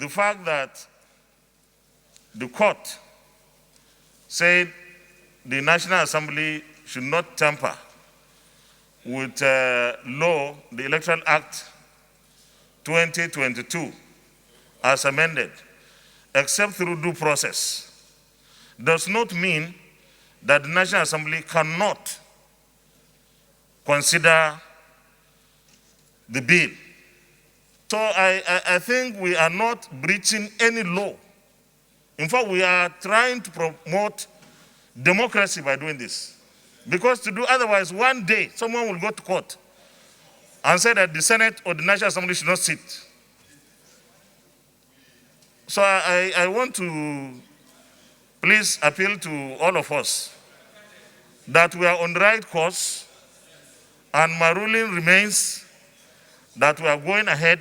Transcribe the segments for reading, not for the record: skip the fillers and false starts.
the fact that the court said the National Assembly should not tamper with law, the Electoral Act 2022, as amended, except through due process, does not mean that the National Assembly cannot consider the bill. So I think we are not breaching any law. In fact, we are trying to promote democracy by doing this. Because to do otherwise, one day someone will go to court and say that the Senate or the National Assembly should not sit. So I want to please appeal to all of us that we are on the right course, and my ruling remains that we are going ahead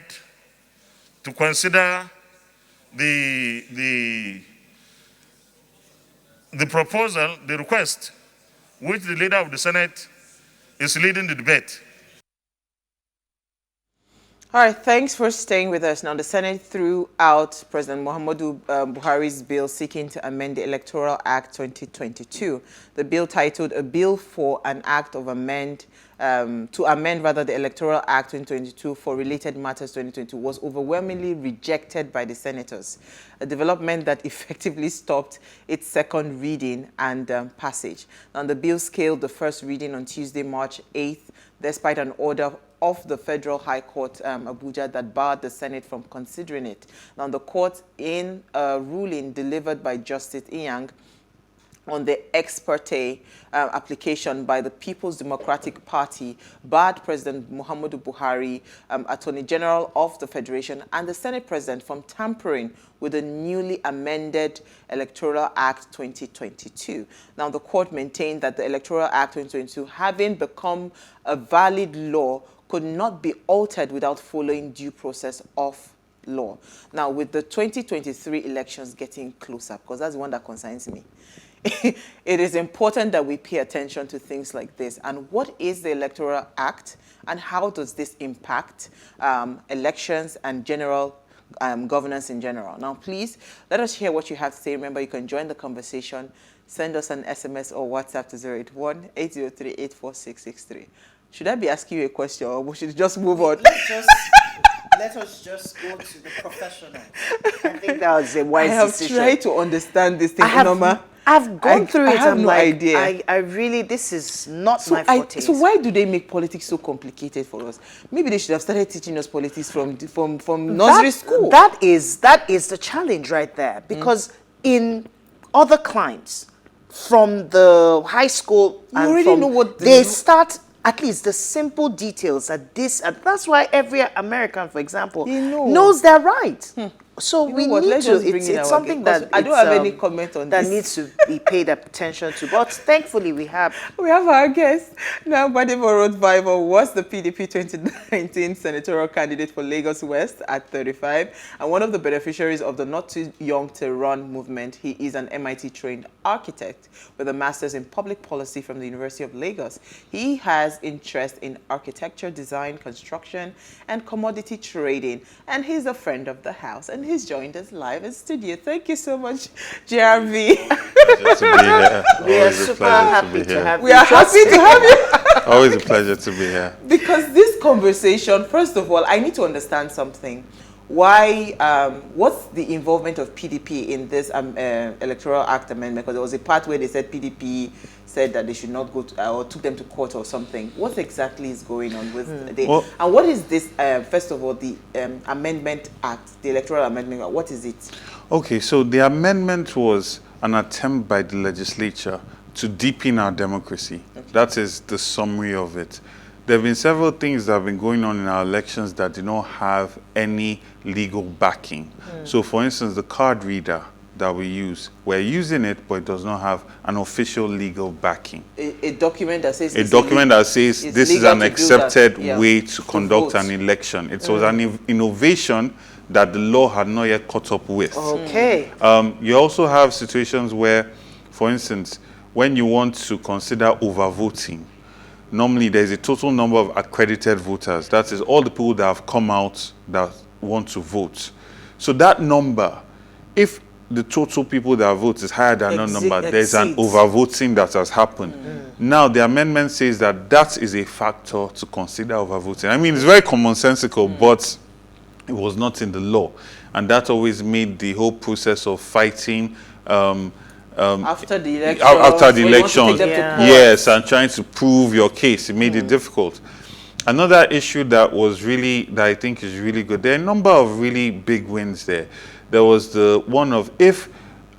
to consider the proposal, the request, which the leader of the Senate is leading the debate. All right, thanks for staying with us. Now, the Senate threw out President Muhammadu Buhari's bill seeking to amend the Electoral Act 2022. The bill, titled "A Bill for an Act of Amend," to amend the Electoral Act 2022 for related matters 2022, was overwhelmingly rejected by the senators, a development that effectively stopped its second reading and passage. Now, the bill scaled the first reading on Tuesday, March 8th, despite an order of the Federal High Court, Abuja, that barred the Senate from considering it. Now, the court, in a ruling delivered by Justice Inyang on the ex parte application by the People's Democratic Party, barred President Muhammadu Buhari, Attorney General of the Federation, and the Senate President from tampering with the newly amended Electoral Act 2022. Now, the court maintained that the Electoral Act 2022, having become a valid law, could not be altered without following due process of law. Now, with the 2023 elections getting closer, because that's the one that concerns me, it is important that we pay attention to things like this. And what is the Electoral Act, and how does this impact elections and general governance in general? Now, please, let us hear what you have to say. Remember, you can join the conversation. Send us an SMS or WhatsApp to 081-803-84663. Should I be asking you a question, or we should just move on? Let us just go to the professional. I think that was a wise decision. I have tried to understand this thing, Norma. I've gone through it. I have no idea. I really, this is not my forte. So why do they make politics so complicated for us? Maybe they should have started teaching us politics from nursery school. That is the challenge right there. Because in other climes, from the high school, you already know what they start. At least the simple details at this, and that's why every American, for example, knows their right. So we need to. It's something that I don't have any comment on that this. needs to be paid attention to. But thankfully, we have our guest now. Gbadebo Rhodes-Vivour was the PDP 2019 senatorial candidate for Lagos West at 35, and one of the beneficiaries of the Not Too Young to Run movement. He is an MIT-trained architect with a master's in public policy from the University of Lagos. He has interest in architecture, design, construction, and commodity trading, and he's a friend of the house. And he's joined us live in studio. Thank you so much, JRV. We are super happy to have you. We are happy to have you. Always a pleasure to be here. Because this conversation, first of all, I need to understand something. Why, what's the involvement of PDP in this Electoral Act amendment? Because there was a part where they said PDP said that they should not go to, or took them to court or something. What exactly is going on with and what is this, first of all, the Amendment Act, the Electoral Amendment Act, what is it? Okay, so the amendment was an attempt by the legislature to deepen our democracy. Okay. That is the summary of it. There have been several things that have been going on in our elections that do not have any legal backing. So, for instance, the card reader that we use, we're using it, but it does not have an official legal backing. A document that says... this is an accepted way to conduct an election. It was an innovation that the law had not yet caught up with. Okay. You also have situations where, for instance, when you want to consider overvoting, normally there's a total number of accredited voters. That is all the people that have come out that want to vote. So that number, if the total people that vote is higher than that number, there's an overvoting that has happened. Now, the amendment says that that is a factor to consider overvoting. I mean, it's very commonsensical, but it was not in the law. And that always made the whole process of fighting after the elections, yes, and trying to prove your case, it made it difficult. Another issue that I think is really good, there are a number of really big wins there. There was the one of, if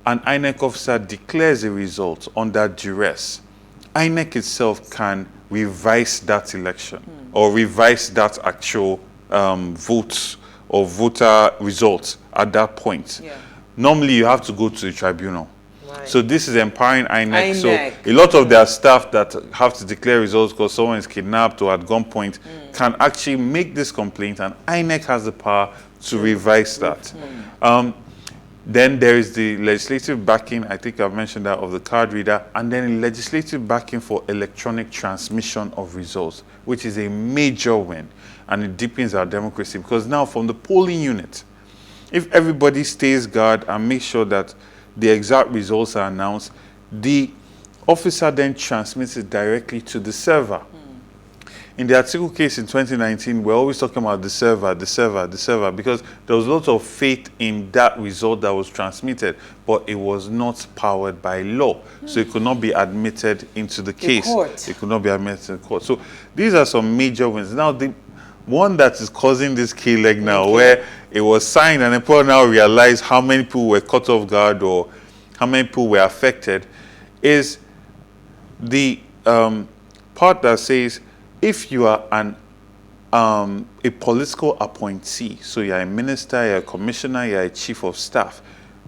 an INEC officer declares a result under duress, INEC itself can revise that election or revise that actual vote or voter result at that point. Normally, you have to go to the tribunal. So this is empowering INEC. So a lot of their staff that have to declare results because someone is kidnapped or at gunpoint can actually make this complaint, and INEC has the power to revise that. Then there is the legislative backing, I think I've mentioned that, of the card reader, and then legislative backing for electronic transmission of results, which is a major win, and it deepens our democracy, because now from the polling unit, if everybody stays guard and makes sure that the exact results are announced, the officer then transmits it directly to the server. In the article case in 2019, we're always talking about the server, because there was a lot of faith in that result that was transmitted, but it was not powered by law. So it could not be admitted into the case. It could not be admitted to the court. So these are some major wins. Now, the one that is causing this K-leg now, where it was signed and people now realize how many people were caught off guard or how many people were affected, is the part that says, if you are a political appointee, so you're a minister, you're a commissioner, you're a chief of staff,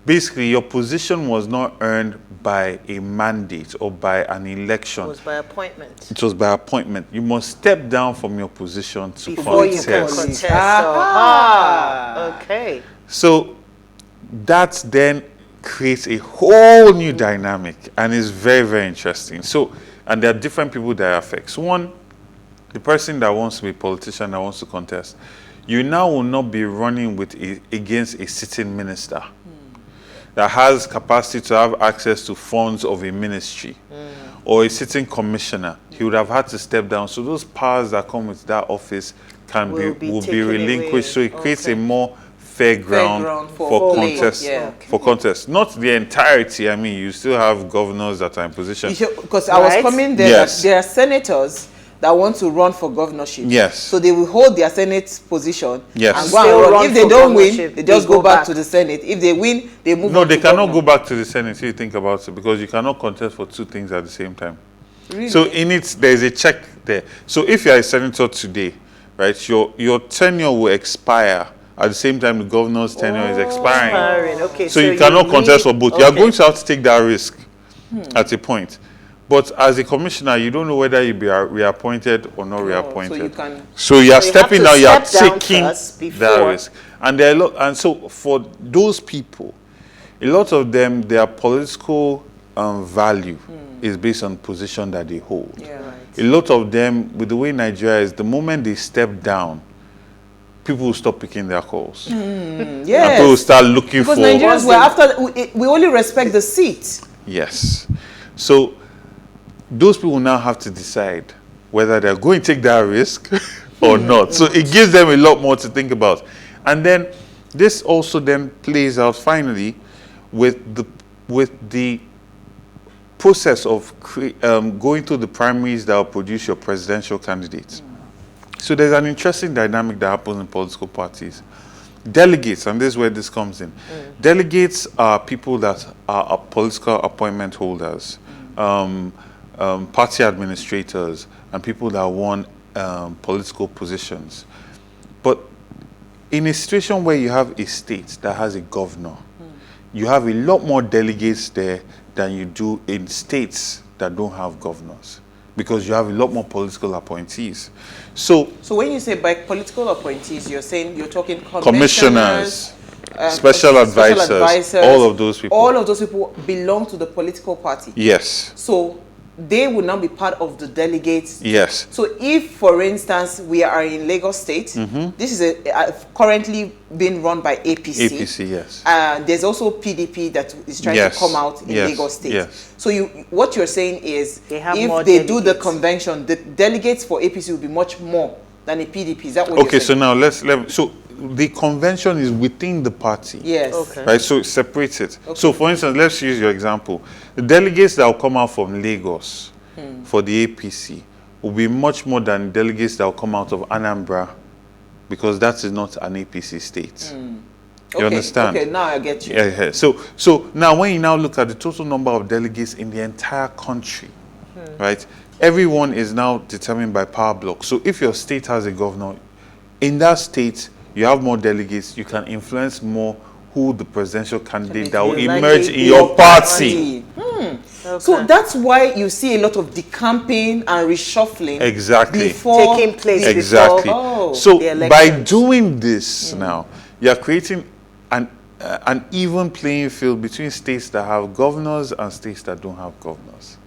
basically your position was not earned by a mandate or by an election. It was by appointment. It was by appointment. You must step down from your position to before contest. You can contest. Okay. So that then creates a whole new dynamic, and is very, very interesting. So, and there are different people that affects. One, the person that wants to be a politician, that wants to contest, you now will not be running against a sitting minister that has capacity to have access to funds of a ministry, or a sitting commissioner. He would have had to step down. So those powers that come with that office will be relinquished. Away. So it creates a more fair ground for contest. For contest, not the entirety. I mean, you still have governors that are in position. Because I was coming there. Yes. There are senators that want to run for governorship. Yes. So they will hold their Senate position. Yes. And go and run. If they don't win, they just go back to the Senate. If they win, they move on. No, they cannot go back to the Senate if you think about it, because you cannot contest for two things at the same time. Really? So in it, there's a check there. So if you're a senator today, right, your tenure will expire at the same time the governor's tenure is expiring. Okay, so you cannot contest for both. You are going to have to take that risk at a point. But as a commissioner, you don't know whether you'll be reappointed or not reappointed. So you are stepping down, you are taking that risk. And there are a lot, and so for those people, a lot of them, their political value is based on position that they hold. A lot of them, with the way Nigeria is, the moment they step down, people will stop picking their calls. And people will start looking for... Because Nigerians, we only respect the seat. Yes. So those people now have to decide whether they're going to take that risk or not. So it gives them a lot more to think about. And then this also then plays out finally with the process of going through the primaries that will produce your presidential candidates. So there's an interesting dynamic that happens in political parties. Delegates, and this is where this comes in. Delegates are people that are political appointment holders, party administrators, and people that won political positions. But in a situation where you have a state that has a governor, you have a lot more delegates there than you do in states that don't have governors, because you have a lot more political appointees. So when you say by political appointees, you're talking commissioners, special advisors, all of those people. All of those people belong to the political party. Yes. So they would now be part of the delegates. Yes. So if, for instance, we are in Lagos State, this is currently being run by APC. APC, yes. There's also PDP that is trying to come out in Lagos State. Yes. So what you're saying is, if they do the convention, the delegates for APC will be much more than a PDP. Is that what you're saying? So now so the convention is within the party. Yes. Okay. Right, so separate it. Okay. So for instance, let's use your example. The delegates that will come out from Lagos for the APC will be much more than delegates that will come out of Anambra, because that is not an APC state. You understand? Okay, now I get you. Yeah. So now when you now look at the total number of delegates in the entire country, right? Everyone is now determined by power block. So if your state has a governor, in that state, you have more delegates, you can influence more who the presidential candidate that will emerge in your party. Okay. So that's why you see a lot of decamping and reshuffling before taking place. Exactly. Before, so by doing this now, you are creating an even playing field between states that have governors and states that don't have governors.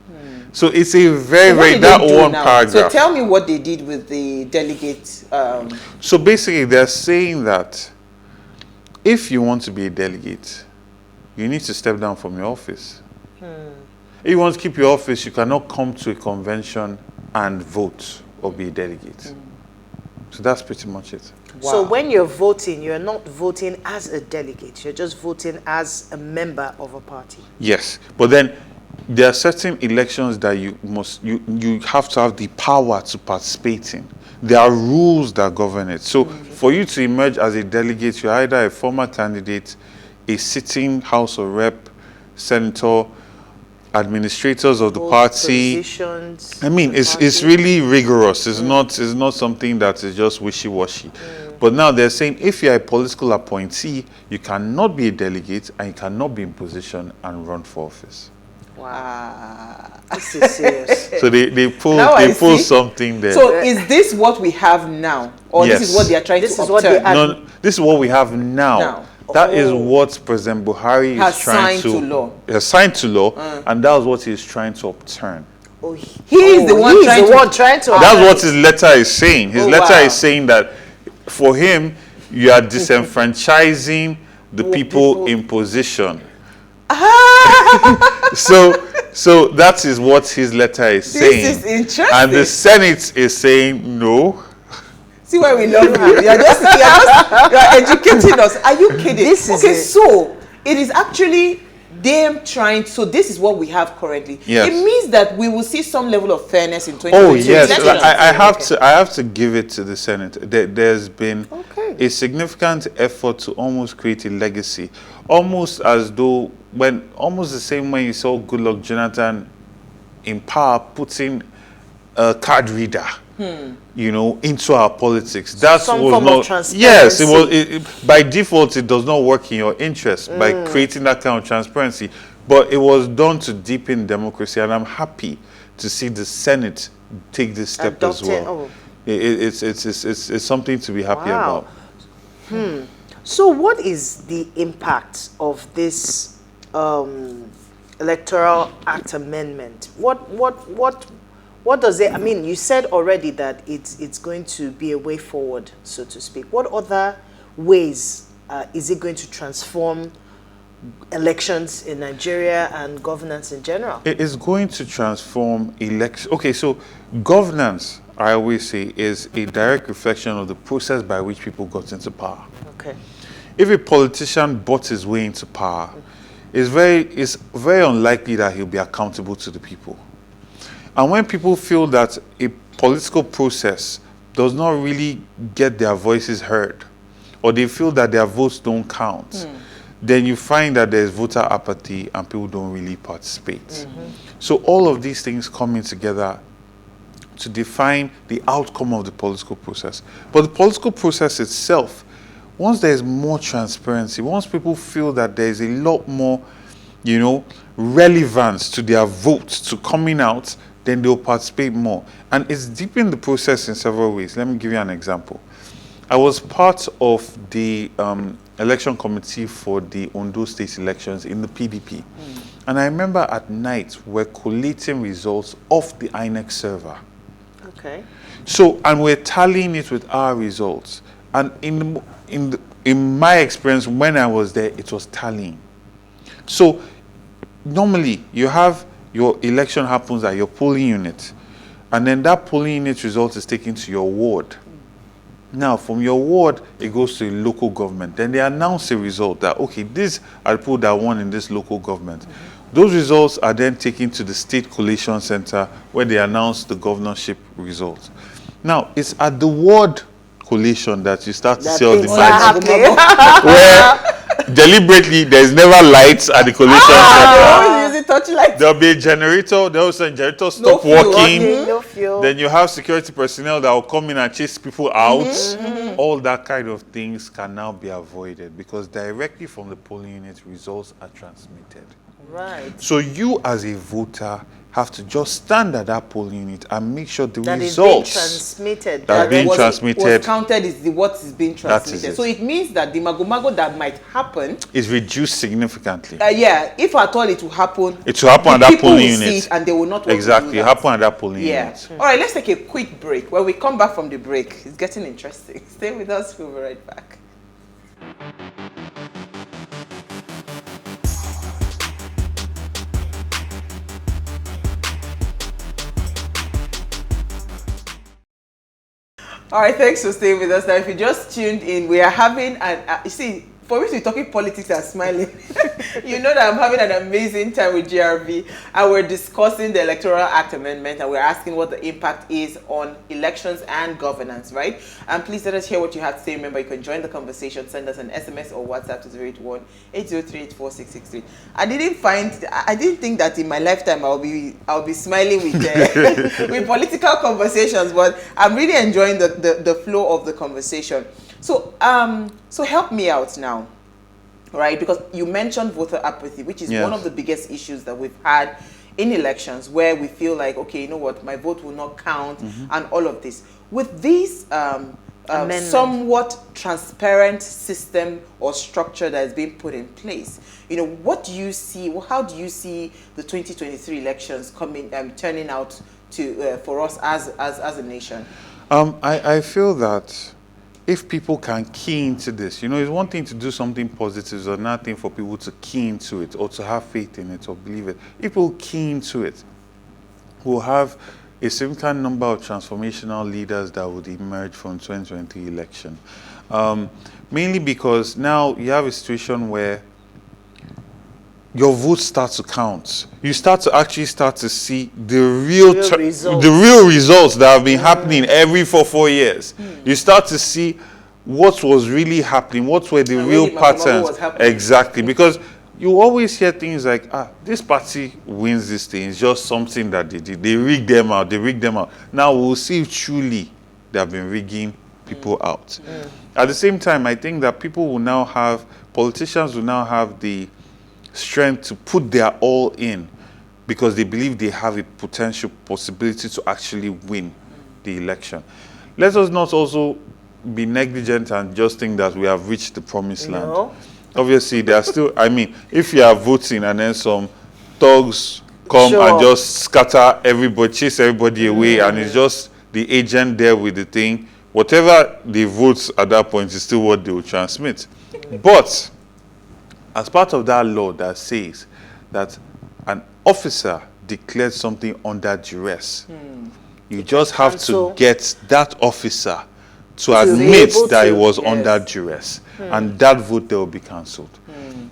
So it's a very that one paragraph. So tell me what they did with the delegates. So basically, they're saying that if you want to be a delegate, you need to step down from your office. If you want to keep your office, you cannot come to a convention and vote or be a delegate. So that's pretty much it. Wow. So when you're voting, you're not voting as a delegate. You're just voting as a member of a party. Yes, but then there are certain elections that you have to have the power to participate in. There are rules that govern it. So for you to emerge as a delegate, you're either a former candidate, a sitting House of Rep, senator, administrators of the party. I mean, it's really rigorous. It's not something that is just wishy-washy. But now they're saying if you're a political appointee, you cannot be a delegate and you cannot be in position and run for office. Wow, this is serious. So they pull something there. So is this what we have now, or yes. this is what they are trying to obtain? No, this is what we have now. That is what President Buhari is trying to law. Has signed to law, and that is what he is trying to upturn. He is the one trying to. That's what his letter is saying. His letter is saying that for him, you are disenfranchising the people in position. So that is what his letter is saying. This is interesting. And the Senate is saying no. See why we love you. You are educating us. Are you kidding? So it is actually them trying. So this is what we have currently. Yes. It means that we will see some level of fairness in 2022. Oh yes, I have to give it to the Senate. There's been a significant effort to almost create a legacy, almost as though almost the same way you saw Goodluck Jonathan in power putting a card reader. Into our politics. That's some form of transparency. Yes, by default it does not work in your interest by creating that kind of transparency. But it was done to deepen democracy, and I'm happy to see the Senate take this step as well. It's something to be happy about. So what is the impact of this Electoral Act amendment? What does it, I mean, you said already that it's going to be a way forward, so to speak. What other ways is it going to transform elections in Nigeria and governance in general? It is going to transform elections. Okay, so governance, I always say, is a direct reflection of the process by which people got into power. Okay. If a politician bought his way into power, it's very unlikely that he'll be accountable to the people. And when people feel that a political process does not really get their voices heard, or they feel that their votes don't count, then you find that there's voter apathy and people don't really participate. So all of these things coming together to define the outcome of the political process. But the political process itself, once there's more transparency, once people feel that there's a lot more, relevance to their votes to coming out, then they'll participate more. And it's deepening the process in several ways. Let me give you an example. I was part of the election committee for the Ondo State elections in the PDP. And I remember at night we're collating results off the INEC server. Okay. So, and we're tallying it with our results. And in my experience, when I was there, it was tallying. So, normally, you have your election happens at your polling unit. And then that polling unit result is taken to your ward. Now, from your ward, it goes to a local government. Then they announce a result that, okay, these are the people that won in this local government. Those results are then taken to the State Collation Center where they announce the governorship results. Now, it's at the ward collation that you start to see all the lights. Where deliberately there's never lights at the collation center. There'll be a generator. They'll say generator stop working. No fuel. Then you have security personnel that will come in and chase people out. All that kind of things can now be avoided because directly from the polling unit results are transmitted. Right. So you as a voter have to just stand at that polling unit and make sure the That results is being transmitted. that are being transmitted was counted is what is being transmitted. it. So it means that the mago that might happen, is reduced significantly. yeah, if at all it will happen, It will happen at the that people polling will see unit. it and they will not want to Exactly, do it that. happen at that polling Yeah. unit. All right, let's take a quick break. When we come back from the break, it's getting interesting. Stay with us. We'll be right back. All right, thanks for staying with us. Now, if you just tuned in, we are having an, you see, for me to be talking politics and smiling, you know that I'm having an amazing time with GRV, and we're discussing the Electoral Act amendment, and we're asking what the impact is on elections and governance, right? And please let us hear what you have to say. Remember, you can join the conversation. Send us an SMS or WhatsApp to 081-803-84663. I didn't think that in my lifetime I'll be smiling with with political conversations, but I'm really enjoying the flow of the conversation. So help me out now, right? Because you mentioned voter apathy, which is one of the biggest issues that we've had in elections, where we feel like, okay, you know what, my vote will not count, and all of this. With this somewhat transparent system or structure that is being put in place, you know, what do you see? How do you see the 2023 elections turning out to for us as a nation? I feel that if people can key into this, you know, it's one thing to do something positive, it's another thing for people to key into it or to have faith in it or believe it. If people key into it, we'll have a significant number of transformational leaders that would emerge from 2023 election. Mainly because now you have a situation where your vote starts to count. You start to see the real results that have been happening every 4 years. You start to see what was really happening, what were the real patterns. Exactly, because you always hear things like, this party wins this thing. It's just something that they did. They rigged them out. Now we'll see if truly they have been rigging people out. At the same time, I think that politicians will now have the strength to put their all in because they believe they have a potential possibility to actually win the election. Let us not also be negligent and just think that we have reached the promised land. Obviously, there are still, I mean, if you are voting and then some thugs come and just scatter everybody, chase everybody away, and it's just the agent there with the thing, whatever they vote at that point is still what they will transmit. But as part of that law that says that an officer declared something under duress, you just have to get that officer to admit that it was under duress, and that vote there will be cancelled.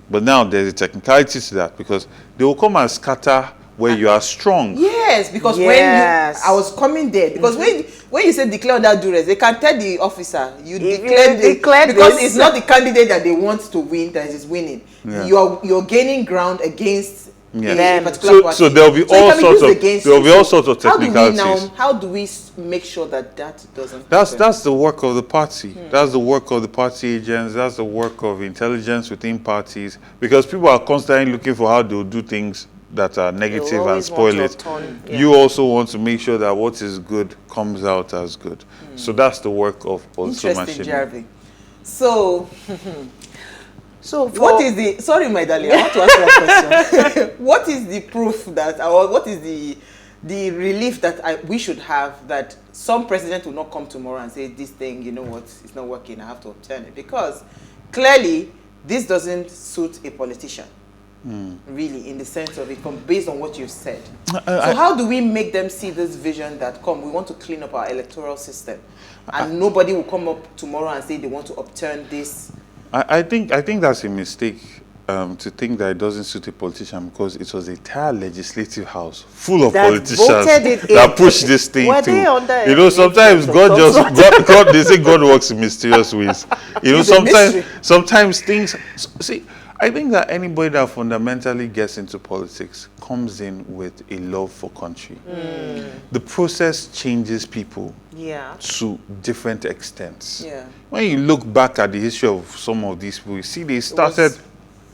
But now there's a technicality to that because they will come and scatter where you are strong. Yes, because I was coming there, because when you say declare under duress, they can tell the officer you declared because it's not the candidate that they want to win that is winning. You're gaining ground against a particular party. So there'll be all sorts of technicalities. How do we make sure that doesn't happen? That's the work of the party. That's the work of the party agents. That's the work of intelligence within parties, because people are constantly looking for how they'll do things that are negative and always spoil want it. to upturn, yeah. You also want to make sure that what is good comes out as good. So that's the work of also Interesting, machinery. Jarvie. So, So what is the, sorry, my darling, I want to ask you a question. What is the proof that, or what is the relief that we should have that some president will not come tomorrow and say, this thing, you know what, it's not working, I have to upturn it? Because clearly, this doesn't suit a politician, really, in the sense of it, based on what you've said. So how do we make them see this vision that, we want to clean up our electoral system, and nobody will come up tomorrow and say they want to upturn this? I think that's a mistake to think that it doesn't suit a politician, because it was a entire legislative house full of That politicians voted it that in. pushed this thing Were through. they under You know, sometimes influence of God, they say God works in mysterious ways. You know, It's a mystery. sometimes things, see, I think that anybody that fundamentally gets into politics comes in with a love for country. The process changes people Yeah. to different extents. Yeah. When you look back at the history of some of these people, you see they started,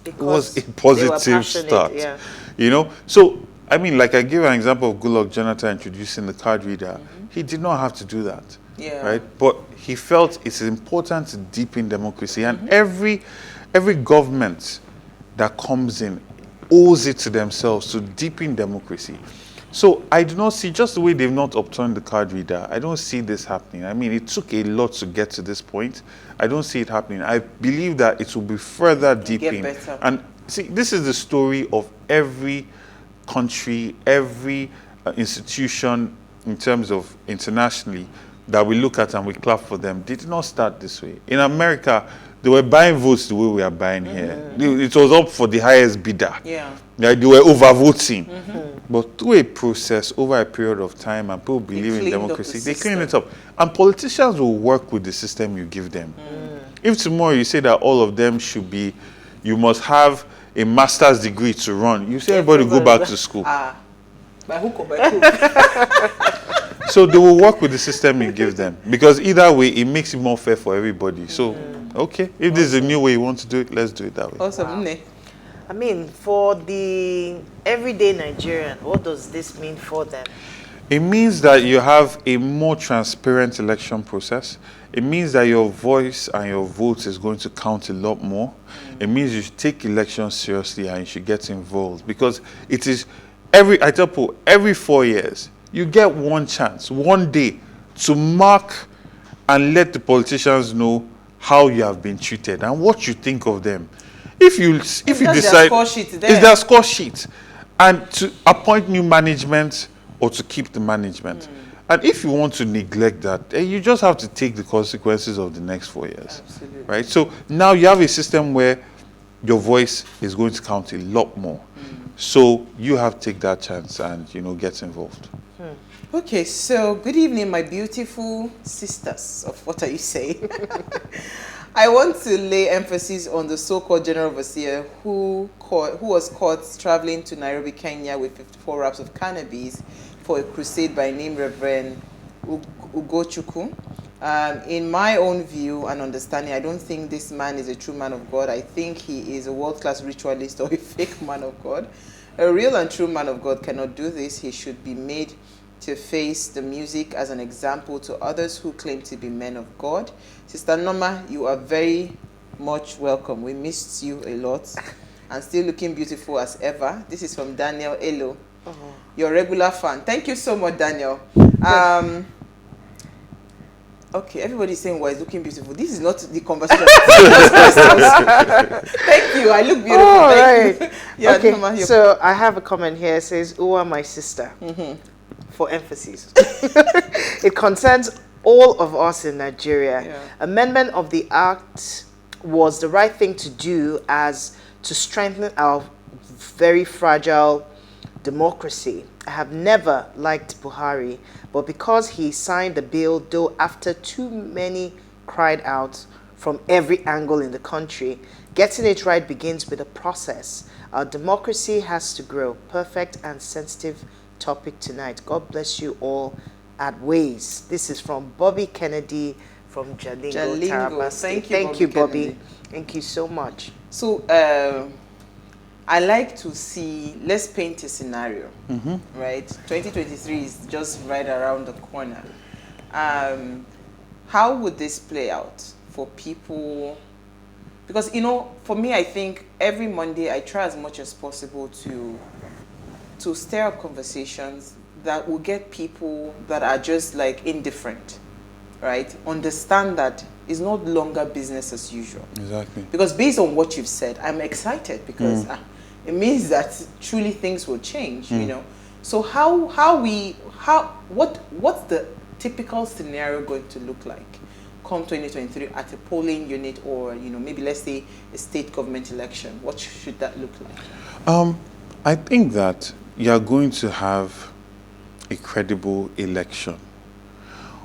it was a Because they were positive passionate, start. yeah. You know? So, I mean, like I gave an example of Goodluck Jonathan introducing the card reader. He did not have to do that. Yeah. Right? But he felt it's important to deepen democracy. And every government that comes in owes it to themselves to deepen democracy. So I do not see, just the way they've not upturned the card reader, I don't see this happening. I mean, it took a lot to get to this point. I don't see it happening. I believe that it will be further deepened. better. And see, this is the story of every country, every institution in terms of internationally that we look at and we clap for them. They did not start this way. In America, they were buying votes the way we are buying here. It was up for the highest bidder. Yeah. They were overvoting. But through a process, over a period of time, and people believe in cleaned up democracy, the they clean it up. And politicians will work with the system you give them. If tomorrow you say that all of them should be, you must have a master's degree to run, you say everybody go back to school. By hook or by crook. So they will work with the system you give them. Because either way, it makes it more fair for everybody. So, okay, if this is a new way you want to do it, let's do it that way. Awesome. I mean, for the everyday Nigerian, what does this mean for them? It means that you have a more transparent election process. It means that your voice and your vote is going to count a lot more. It means you should take elections seriously and you should get involved. Because it is, I tell people, every 4 years, you get one chance, one day, to mark and let the politicians know how you have been treated and what you think of them. If you decide, score sheet there. it's their score sheet, and to appoint new management or to keep the management. And if you want to neglect that, you just have to take the consequences of the next 4 years. Absolutely. Right? So now you have a system where your voice is going to count a lot more. So you have to take that chance and, you know, get involved. Okay, so good evening, my beautiful sisters of what are you saying? I want to lay emphasis on the so-called general overseer who was caught traveling to Nairobi, Kenya with 54 wraps of cannabis for a crusade by name Reverend Ugochukwu. In my own view and understanding, I don't think this man is a true man of God. I think he is a world-class ritualist or a fake man of God. A real and true man of God cannot do this. He should be made to face the music as an example to others who claim to be men of God. Sister Norma, you are very much welcome. We missed you a lot and still looking beautiful as ever. This is from Daniel Elo, your regular fan. Thank you so much, Daniel. Okay, everybody's saying, well, it's looking beautiful. This is not the conversation. Thank you. I look beautiful. All Thank right. you. Yeah, Okay, Norma, so I have a comment here. It says, Uwa, my sister, for emphasis. It concerns all of us in Nigeria. Yeah. Amendment of the Act was the right thing to do as to strengthen our very fragile democracy. I have never liked Buhari, but because he signed the bill, though after too many cried out from every angle in the country, getting it right begins with a process. Our democracy has to grow. Perfect and sensitive topic tonight. God bless you all at Ways. This is from Bobby Kennedy from Jalingo, Taraba State. Thank you, Bobby. Kennedy. Thank you so much. So, I like to see, let's paint a scenario, right? 2023 is just right around the corner. How would this play out for people? Because, you know, for me, I think every Monday I try as much as possible to stir up conversations that will get people that are just like indifferent, right? Understand that it's no longer business as usual. Exactly. Because based on what you've said, I'm excited because it means that truly things will change, you know. So what's the typical scenario going to look like come 2023 at a polling unit, or, you know, maybe let's say a state government election? What should that look like? I think that you're going to have a credible election.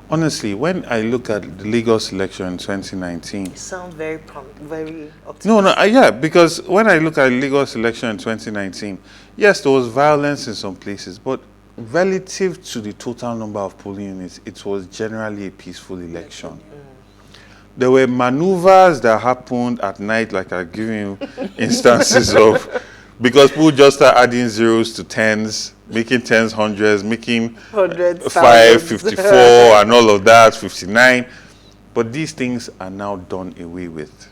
Honestly, when I look at the Lagos election in 2019... You sound very optimistic. No, yeah, because when I look at the Lagos election in 2019, yes, there was violence in some places, but relative to the total number of polling units, it was generally a peaceful election. There were maneuvers that happened at night, like I've given you instances of, because people just start adding zeros to tens, making tens hundreds, making Hundreds, 5, thousands. 54, and all of that, 59. But these things are now done away with.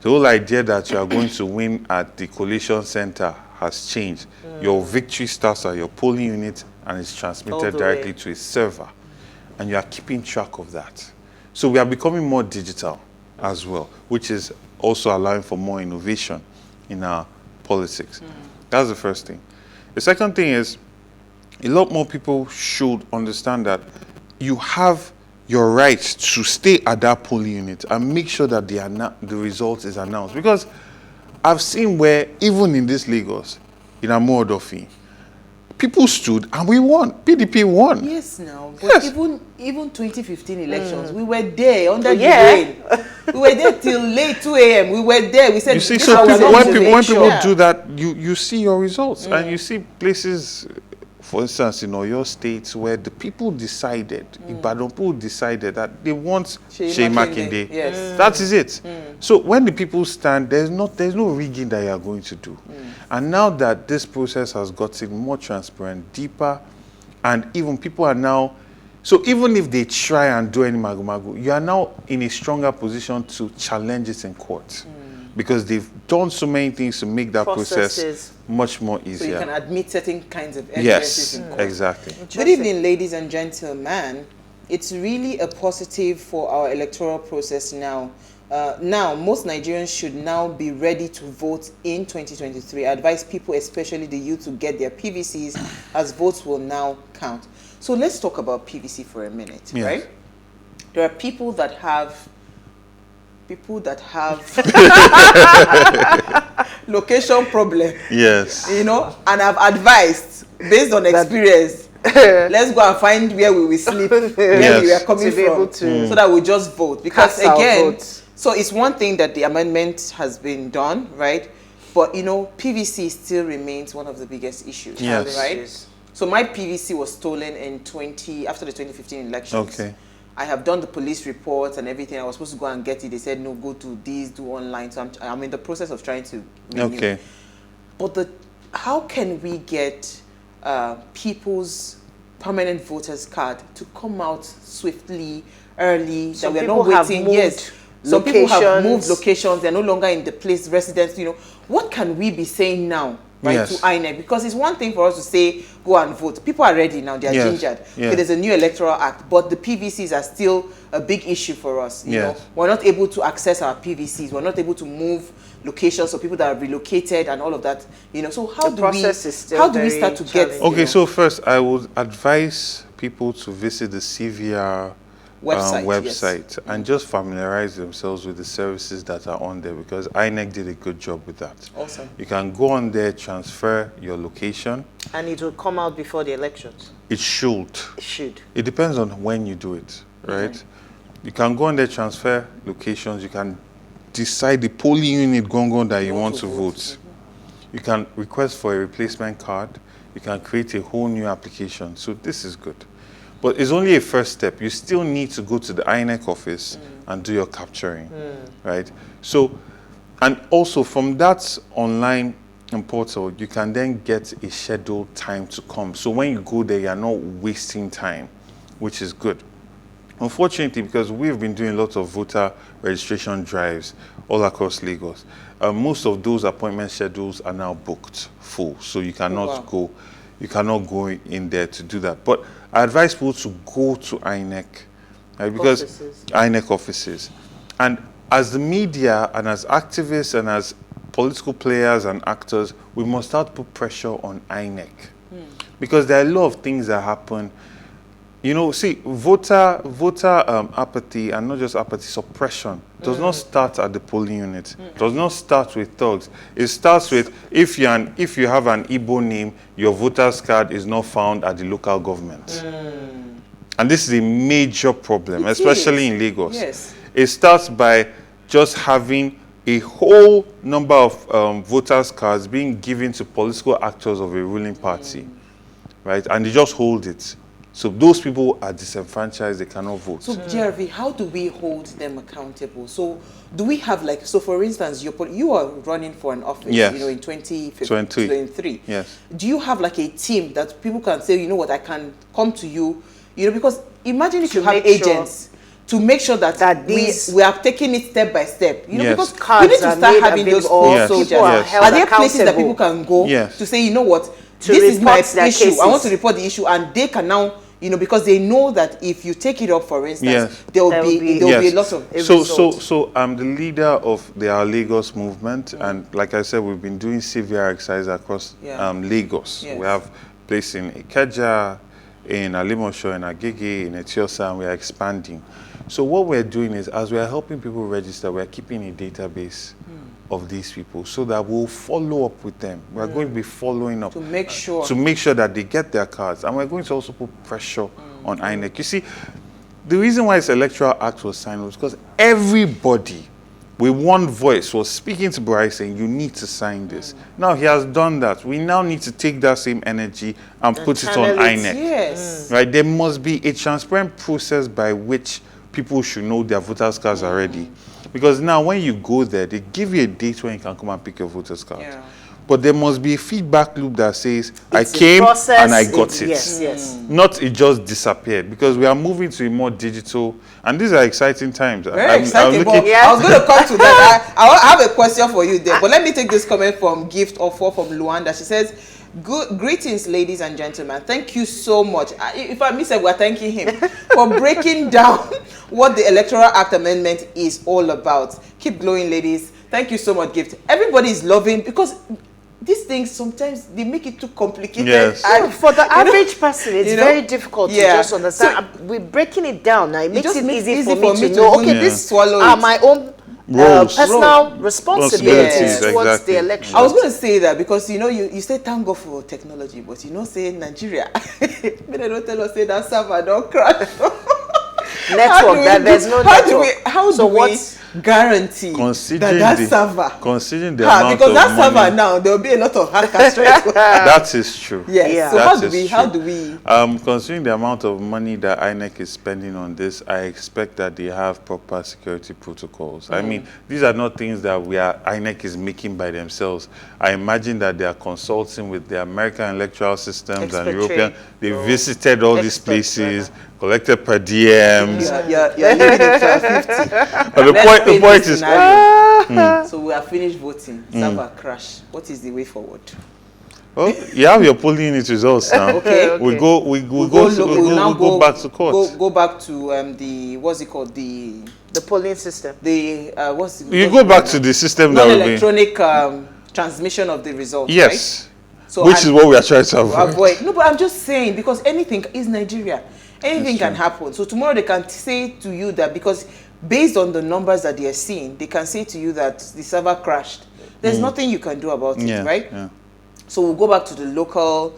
The whole idea that you are going to win at the collation center has changed. Your victory starts at your polling unit and is transmitted directly to a server. And you are keeping track of that. So we are becoming more digital as well, which is also allowing for more innovation in our politics. That's the first thing. The second thing is, a lot more people should understand that you have your right to stay at that polling unit and make sure that the result is announced. Because I've seen where, even in this Lagos, in Amodofi, people stood and we won. PDP won. Yes, now. But Yes. even 2015 elections, we were there under the rain. We were there till late 2 a.m. We were there. We said, You see, this so is people, our when people observation. do that, you see your results, and you see places, for instance, in Oyo State, where the people decided, Ibadan people decided that they want Shey Makinde. Yes. That is it. So when the people stand, there's no rigging that you are going to do. And now that this process has gotten more transparent, deeper, and even people are now, so even if they try and do any magu-magu, you are now in a stronger position to challenge it in court. Because they've done so many things to make that process much more So you easier. can admit certain kinds of evidences Yes, in court. exactly. Good evening, ladies and gentlemen. It's really a positive for our electoral process now. Now, most Nigerians should now be ready to vote in 2023. I advise people, especially the youth, to get their PVCs, as votes will now count. So let's talk about PVC for a minute, Yes. right? There are people that have location problem. Yes. You know, and I've advised, based on experience, let's go and find where we will sleep, where Yes. we are coming To be from, able to so that we just vote. Because cast our again, votes. so it's one thing that the amendment has been done, right? But, you know, PVC still remains one of the biggest issues, Yes. right? So my PVC was stolen after the 2015 elections. Okay. I have done the police reports and everything. I was supposed to go and get it. They said, no, go to this, do online. So I'm in the process of trying to renew. Okay. But how can we get people's permanent voters card to come out swiftly, early, Some that we're people not have waiting? moved Yes. Some people have locations. moved locations. They're no longer in the place, residence, you know. What can we be saying now, right, Yes. to INEC? Because it's one thing for us to say, go and vote. People are ready now. They're Yes. gingered. Yes. Okay, there's a new electoral act, but the PVCs are still a big issue for us. You know, Yes. we're not able to access our PVCs. We're not able to move locations, so people that are relocated and all of that. You know, so how The do process we is still how do we very start to get? challenging. you Okay, know, so first, I would advise people to visit the CVR website and just familiarize themselves with the services that are on there, because INEC did a good job with that. Awesome. You can go on there, transfer your location. And it will come out before the elections. It should. It should. It depends on when you do it, right? You can go on there, transfer locations. You can decide the polling unit gongon that you want to vote. You can request for a replacement card. You can create a whole new application. So this is good. But it's only a first step. You still need to go to the INEC office and do your capturing, right? So, and also from that online portal, you can then get a scheduled time to come. So when you go there, you're not wasting time, which is good. Unfortunately, because we've been doing lots of voter registration drives all across Lagos, most of those appointment schedules are now booked full. So you cannot go in there to do that. But I advise people to go to INEC, right? Because INEC offices. And as the media and as activists and as political players and actors, we must start to put pressure on INEC. Because there are a lot of things that happen. You know, see, voter apathy, and not just apathy, suppression, does not start at the polling unit. Does not start with thugs. It starts with, if you have an Igbo name, your voter's card is not found at the local government. And this is a major problem, especially in Lagos. Yes. It starts by just having a whole number of voters' cards being given to political actors of a ruling party, right? And they just hold it. So those people are disenfranchised, they cannot vote. So, JRV, how do we hold them accountable? So, do we have, like, so for instance, you are running for an office, Yes. you know, in 2023. Yes. Do you have, like, a team that people can say, you know what, I can come to you, you know, because imagine if you have agents to make sure that we are taking it step by step, you know, Yes. because Cards we need to start having those soldiers. Are there places that people can go to say, you know what, this is my issue, I want to report the issue, and they can now, you know, because they know that if you take it up, for instance, there will be a lot of So I'm the leader of the Our Lagos movement, and like I said, we've been doing severe exercise across Lagos. Yes. We have places in Ikeja, in Alimosho, in Agege, in Etiosa, and we are expanding. So what we're doing is, as we are helping people register, we're keeping a database of these people so that we'll follow up with them. We're going to be following up to make sure that they get their cards. And we're going to also put pressure on INEC. You see, the reason why this Electoral Act was signed was because everybody with one voice was speaking to Buhari saying, you need to sign this. Now he has done that. We now need to take that same energy and put it on INEC. Yes. Right? There must be a transparent process by which people should know their voters' cards are ready. Because now when you go there, they give you a date when you can come and pick your voter's card. Yeah. But there must be a feedback loop that says, I came and I got it. Yes. Not it just disappeared. Because we are moving to a more digital, and these are exciting times. Very exciting. But I was going to come to that. I have a question for you there. But let me take this comment from Gift Offer from Luanda. She says, greetings, ladies and gentlemen. Thank you so much. If I miss it, we're thanking him for breaking down what the Electoral Act Amendment is all about. Keep glowing, ladies. Thank you so much, Gift. Everybody is loving, because these things, sometimes they make it too complicated. Yes. And for the average person, it's very difficult to just understand. So, we're breaking it down now. It makes it easy for me to know, know, okay, this are my own personal responsibilities towards the election. I was going to say that because, you know, you say thank God for technology, but you know, say Nigeria, but they don't tell us say that server don't crash. Network, that there's no network. How do we guarantee that server? Considering the amount because of that money, server now, there will be a lot of hackers. That is true. Yes. Yeah. So how do we? Considering the amount of money that INEC is spending on this, I expect that they have proper security protocols. I mean, these are not things that INEC is making by themselves. I imagine that they are consulting with the American electoral systems and European. They visited all these places, collected per DMs. You're living in 1250. But the point is, so we are finished voting. Server crash. What is the way forward? well, you have your polling unit results now. Okay. We go back to court. Go back to the what's it called, the polling system. The You go back to the system that will be electronic transmission of the results. Yes. Right? So which is what we are trying to avoid. No, but I'm just saying, because anything is Nigeria. Anything can happen. So tomorrow they can say to you that, because based on the numbers that they are seeing, they can say to you that the server crashed. There's nothing you can do about it, right? Yeah. So we'll go back to the local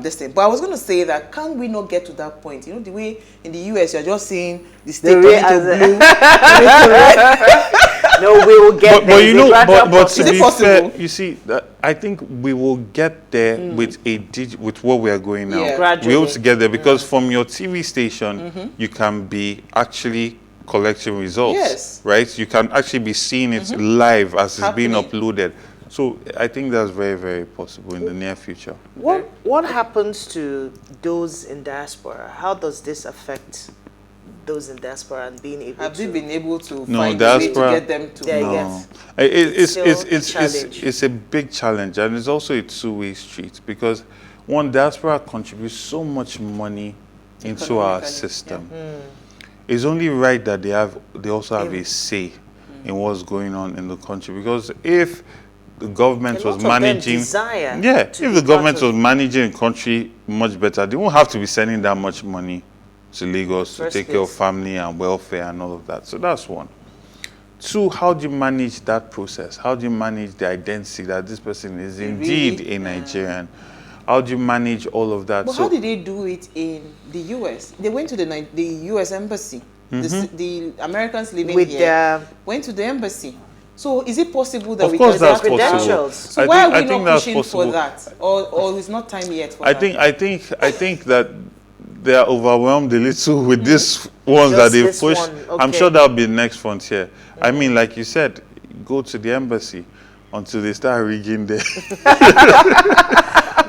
this thing. But I was going to say that, can we not get to that point? You know, the way in the US, you're just seeing the state turning to blue. No, we will get there. But you know, but to be fair, you see, I think we will get there with what we are going now. Yeah. Gradually. We're able to get there because from your TV station, you can be actually collecting results. Yes. Right? You can actually be seeing it live as it's being uploaded. So I think that's very, very possible in the near future. What happens to those in diaspora? How does this affect those in diaspora and being able Have to... they been able to No, find a way to diaspora- get them to Yeah, vote? yes. It's a big challenge, and it's also a two-way street, because one, diaspora contributes so much money into our Economically, system. It's only right that they also have a say in what's going on in the country, because if the government A was lot of them managing, desire yeah, to if be the government part of- was managing the country much better, they won't have to be sending that much money to Lagos to First take care of place. family and welfare and all of that. So that's one. Two, how do you manage that process? How do you manage the identity that this person is indeed really- a Nigerian? How do you manage all of that? But how did they do it in the U.S.? They went to the U.S. embassy. The Americans living With here their... went to the embassy. So is it possible that Of we course can that's have possible. credentials? So I why think- are I we think not that's pushing for possible. that? Or it's not time yet for I that? think that they are overwhelmed a little with this ones that Just they've this pushed. one, I'm okay. sure that'll be the next frontier. I mean, like you said, go to the embassy until they start rigging there.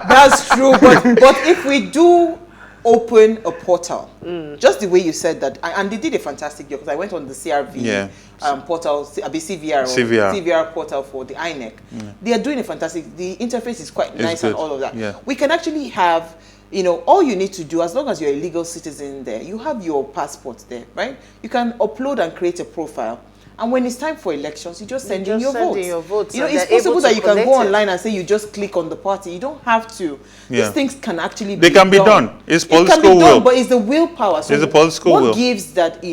That's true, but if we do open a portal, just the way you said that, and they did a fantastic job, because I went on the CRV Yeah. portal, CVR, CVR. portal for the INEC. They are doing a fantastic, the interface is quite nice good. and all of that. Yeah. We can actually have, all you need to do, as long as you're a legal citizen there, you have your passport there, right? You can upload and create a profile. And when it's time for elections, you just send in your votes. and It's they're able possible to that you can collect go it. online and say you just click on the party. You don't have to. Yeah. These things can actually They can be done. It's It can political be done, will. but it's the willpower. So It's the political what will. gives that,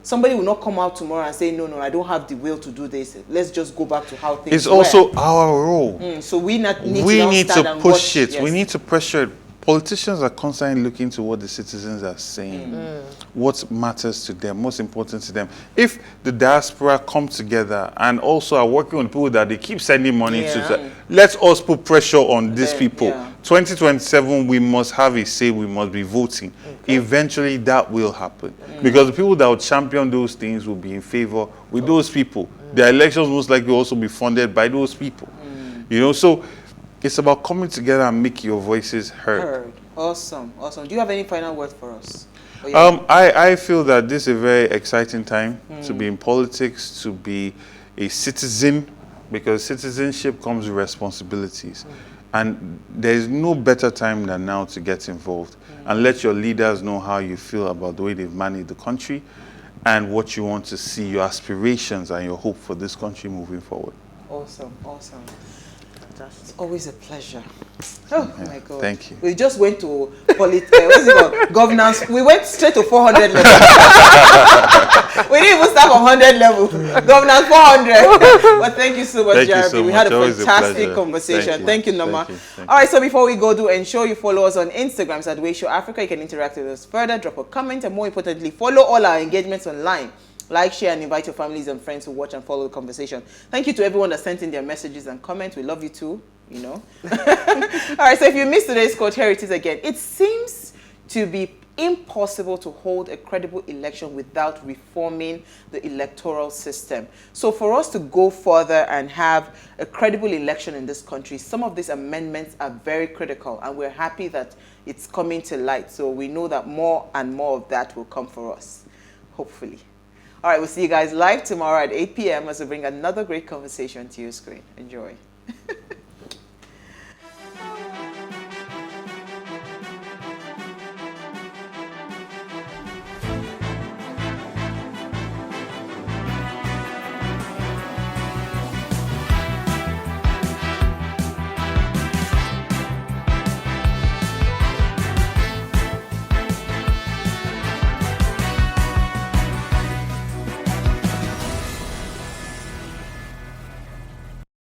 somebody will not come out tomorrow and say, no, I don't have the will to do this. Let's just go back to how things It's were. also our role. So we need We to, need stand to and push watch. it. Yes. We need to pressure it. Politicians are constantly looking to what the citizens are saying, what matters to them, what's important to them. If the diaspora come together and also are working on people that they keep sending money to, let us put pressure on these people. Yeah. 2027, we must have a say, we must be voting. Eventually, that will happen. Because the people that will champion those things will be in favor with those people. The elections most likely will also be funded by those people. So it's about coming together and making your voices heard. Awesome. Do you have any final word for us? I feel that this is a very exciting time to be in politics, to be a citizen, because citizenship comes with responsibilities. And there is no better time than now to get involved and let your leaders know how you feel about the way they've managed the country and what you want to see, your aspirations and your hope for this country moving forward. Awesome. It's always a pleasure. Oh my God. Thank you. We just went to governance. We went straight to 400 level. We didn't even start from 100 level. Governance 400. But thank you so much, Thank you Jarabi. so We had much. a Always a fantastic pleasure. conversation. Thank you, Nama. Thank you. All right, so before we go, do ensure you follow us on Instagram at PlusTvAfrica. You can interact with us further, drop a comment, and more importantly, follow all our engagements online. Like, share, and invite your families and friends to watch and follow the conversation. Thank you to everyone that sent in their messages and comments. We love you too, All right, so if you missed today's quote, here it is again. It seems to be impossible to hold a credible election without reforming the electoral system. So for us to go further and have a credible election in this country, some of these amendments are very critical, and we're happy that it's coming to light. So we know that more and more of that will come for us, hopefully. All right, we'll see you guys live tomorrow at 8 p.m. as we bring another great conversation to your screen. Enjoy.